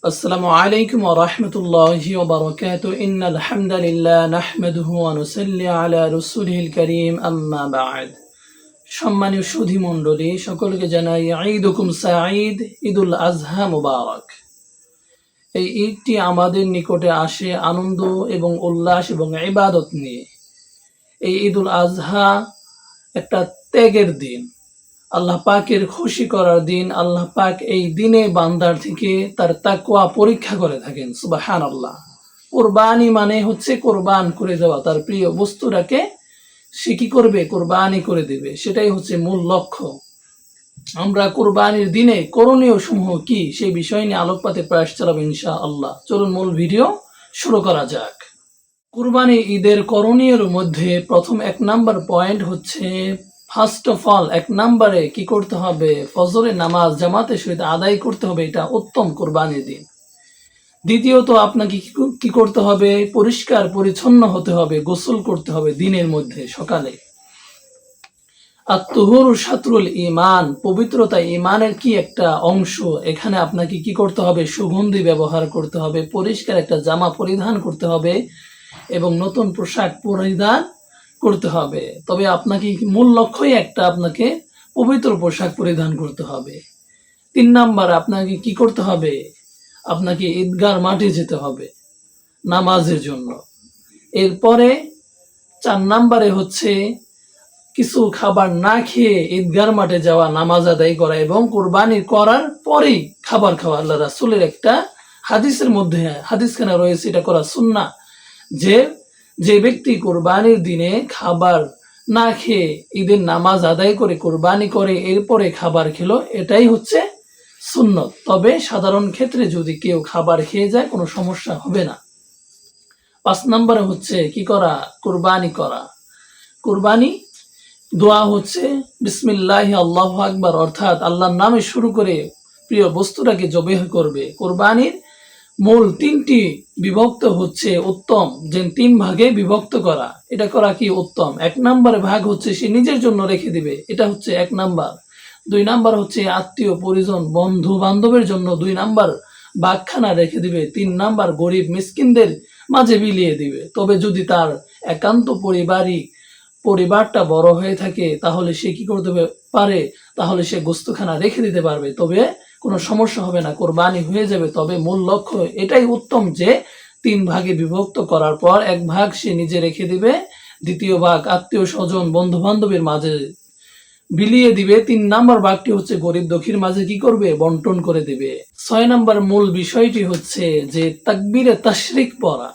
السلام عليكم ورحمة الله وبركاته إن الحمد لله نحمده ونصلي على رسوله الكريم أما بعد সম্মানীয় সুধী মণ্ডলী সকলকে জানাই ঈদুকুম সাঈদ ঈদুল আজহা মুবারক। এই ঈদটি আমাদের নিকটে আসে আনন্দ এবং উল্লাস এবং ইবাদত নিয়ে। এই ঈদুল আজহা একটা ত্যাগের দিন, আল্লাহ পাকের খুশি করার দিন। আল্লাহ পাক এই দিনে বান্দার থেকে তার তাকওয়া পরীক্ষা করে থাকেন। সুবহানাল্লাহ। কোরবানি মানে হচ্ছে কোরবান করে দেওয়া, তার প্রিয় বস্তুটাকে সে কি করবে, কোরবানি করে দেবে, সেটাই হচ্ছে মূল লক্ষ্য। আমরা কোরবানির দিনে করণীয় সমূহ কি সেই বিষয় নিয়ে আলোকপাতে প্রয়াস চালাবো ইনশাআল্লাহ। চলুন মূল ভিডিও শুরু করা যাক। কুরবানি ঈদের করণীয়ের মধ্যে প্রথম 1 নাম্বার পয়েন্ট হচ্ছে, ফার্স্ট অফ অল 1 নাম্বারে কি করতে হবে, ফজরের নামাজ জামাতের সহিত আদায় করতে হবে, এটা উত্তম কোরবানির দিন। দ্বিতীয়ত আপনাকে কি করতে হবে, পরিষ্কার পরিচ্ছন্ন হতে হবে, গোসল করতে হবে দিনের মধ্যে সকালে। আত-তুহুরু শাতরুল ঈমান, পবিত্রতা ঈমানের কি একটা অংশ। এখানে আপনাকে কি করতে হবে, সুগন্ধি ব্যবহার করতে হবে, পরিষ্কার একটা জামা পরিধান করতে হবে এবং নতুন পোশাক পরিধান করতে হবে। তবে আপনাকে মূল লক্ষ্যই একটা, আপনাকে পবিত্র পোশাক পরিধান করতে হবে। 3 নাম্বার আপনাকে কি করতে হবে, আপনাকে ঈদগার মাঠে যেতে হবে নামাজের জন্য। এরপরে 4 নাম্বারে হচ্ছে কিছু খাবার না খেয়ে ঈদগার মাঠে যাওয়া, নামাজ আদায় করা এবং কোরবানি করার পরেই খাবার খাওয়া। আল্লাহ রাসূলের একটা হাদিসের মধ্যে হাদিসখানা রয়েছে, এটা করা সুন্নাহ, যে ব্যক্তি কোরবানির দিনে খাবার না খেয়ে ঈদের নামাজ আদায় করে কোরবানি করে এরপরে খাবার খেলো, এটাই হচ্ছে সুন্নত। তবে সাধারণ ক্ষেত্রে যদি কেউ খাবার খেয়ে যায় কোনো সমস্যা হবে না। 5 নম্বরে হচ্ছে কি করা, কোরবানি করা। কোরবানি দোয়া হচ্ছে বিসমিল্লাহি আল্লাহু আকবার, অর্থাৎ আল্লাহর নামে শুরু করে প্রিয় বস্তুটাকে জবেহ করবে। কোরবানির মূল 3টি বিভক্ত হচ্ছে উত্তম, যে 3 ভাগে বিভক্ত করা, এটা করা কি উত্তম। 1 নম্বরে ভাগ হচ্ছে সে নিজের জন্য রেখে দিবে, এটা হচ্ছে 1 নাম্বার। 2 নাম্বার হচ্ছে আত্মীয় পরিজন বন্ধু বান্ধবের জন্য 2 নাম্বার বাগখানা রেখে দিবে। 3 নাম্বার গরিব মিসকিনদের মাঝে বিলিয়ে দিবে। তবে যদি তার একান্ত পরিবারটা বড় হয়ে থাকে তাহলে সে কি করতে পারে, তাহলে সে গোস্তখানা রেখে দিতে পারবে, তবে কোনো সমস্যা হবে না, কোরবানি হয়ে যাবে। তবে মূল লক্ষ্য এটাই উত্তম যে 3 ভাগে বিভক্ত করার পর 1 ভাগ সে নিজে রেখে দিবে, 2য় ভাগ আত্মীয় স্বজন বন্ধু বান্ধবের মাঝে বিলিয়ে দিবে, 3 নাম্বার ভাগটি হচ্ছে গরিব দুঃখীর মাঝে কি করবে, বন্টন করে দিবে। 6 নাম্বার মূল বিষয়টি হচ্ছে যে তাকবীরে তাশরিক পড়া।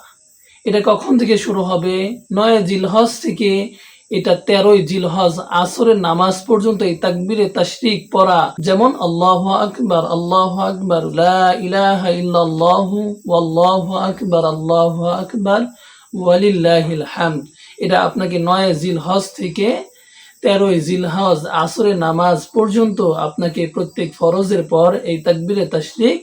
এটা কখন থেকে শুরু হবে, 9 জিলহজ থেকে এটা 13 জিলহজ আসরের নামাজ পর্যন্ত এই তাকবীরে তাশরিক পড়া। যেমন আল্লাহু আকবার আল্লাহু আকবার লা ইলাহা ইল্লাল্লাহু ওয়াল্লাহু আকবার ওয়ালিল্লাহিল হামদ। এটা আপনাকে 9 জিলহজ থেকে 13 জিলহজ আসরের নামাজ পর্যন্ত আপনাকে প্রত্যেক ফরজের পর এই তাকবীরে তাশরিক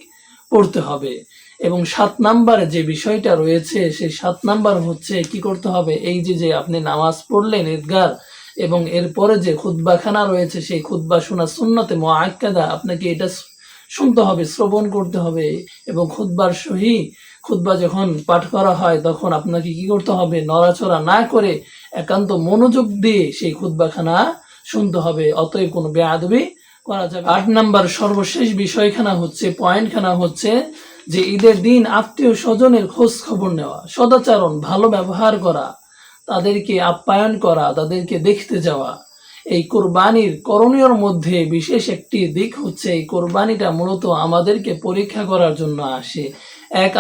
পড়তে হবে। এবং 7 নাম্বারে যে বিষয়টা রয়েছে সেই 7 নাম্বার হচ্ছে কি করতে হবে, এই যে আপনি নামাজ পড়লেন ঈদগার এবং এরপরে যে খুতবাখানা রয়েছে সেই খুতবা শোনা সুন্নতে মুআক্কাদা, আপনাকে এটা শুনতে হবে, শ্রবণ করতে হবে। এবং খুতবা যখন পাঠ করা হয় তখন আপনাকে কি করতে হবে, নড়াচড়া না করে একান্ত মনোযোগ দিয়ে সেই খুতবাখানা শুনতে হবে। অতএব কোনো বেয়াদবি করা যাবে। 8 নাম্বার সর্বশেষ বিষয়খানা হচ্ছে, পয়েন্টখানা হচ্ছে যে ঈদের দিন আত্মীয় স্বজনের খোঁজ খবর নেওয়া, সদাচরণ, ভালো ব্যবহার করা, তাদেরকে আপ্যায়ন করা, তাদেরকে দেখতে যাওয়া। এই কোরবানির করণীয়র মধ্যে বিশেষ একটি দিক হচ্ছে এই কোরবানিটা মূলত আমাদেরকে পরীক্ষা করার জন্য আসে।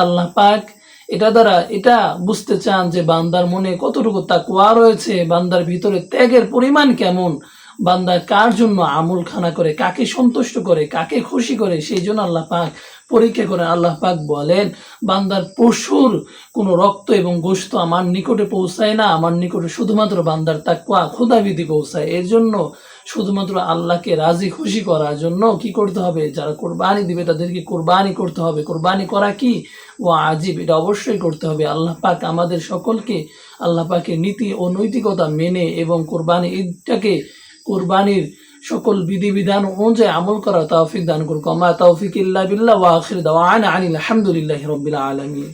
আল্লাহ পাক এটা দ্বারা এটা বুঝতে চান যে বান্দার মনে কতটুকু তাকওয়া রয়েছে, বান্দার ভিতরে ত্যাগের পরিমাণ কেমন, বান্দা কার জন্য আমল খানা করে, কাকে সন্তুষ্ট করে, কাকে খুশি করে, সেই জন্য আল্লাহ পাক পরীক্ষা করেন। আল্লাহ পাক বলেন, বান্দার পশুর কোনো রক্ত এবং গোশত আমার নিকটে পৌঁছায় না, আমার নিকটে শুধুমাত্র বান্দার তাকওয়া খোদাভীতি পৌঁছায়। এর জন্য শুধুমাত্র আল্লাহকে রাজি খুশি করার জন্য কি করতে হবে, যারা কোরবানি দিবে তাদেরকে কোরবানি করতে হবে। কোরবানি করা কি ওয়াজিব, এটা অবশ্যই করতে হবে। আল্লাহ পাক আমাদের সকলকে আল্লাহ পাকের নীতি ও নৈতিকতা মেনে এবং কোরবানি ঈদটাকে কোরবানির সকল বিধিবিধান অনুযায়ী আমল করার তৌফিক দান করুক। মা তৌফিক ইল্লা বিল্লাহ ওয়া আখির দাওয়ানা আনিল হামদুলিল্লাহি রাব্বিল আলামিন।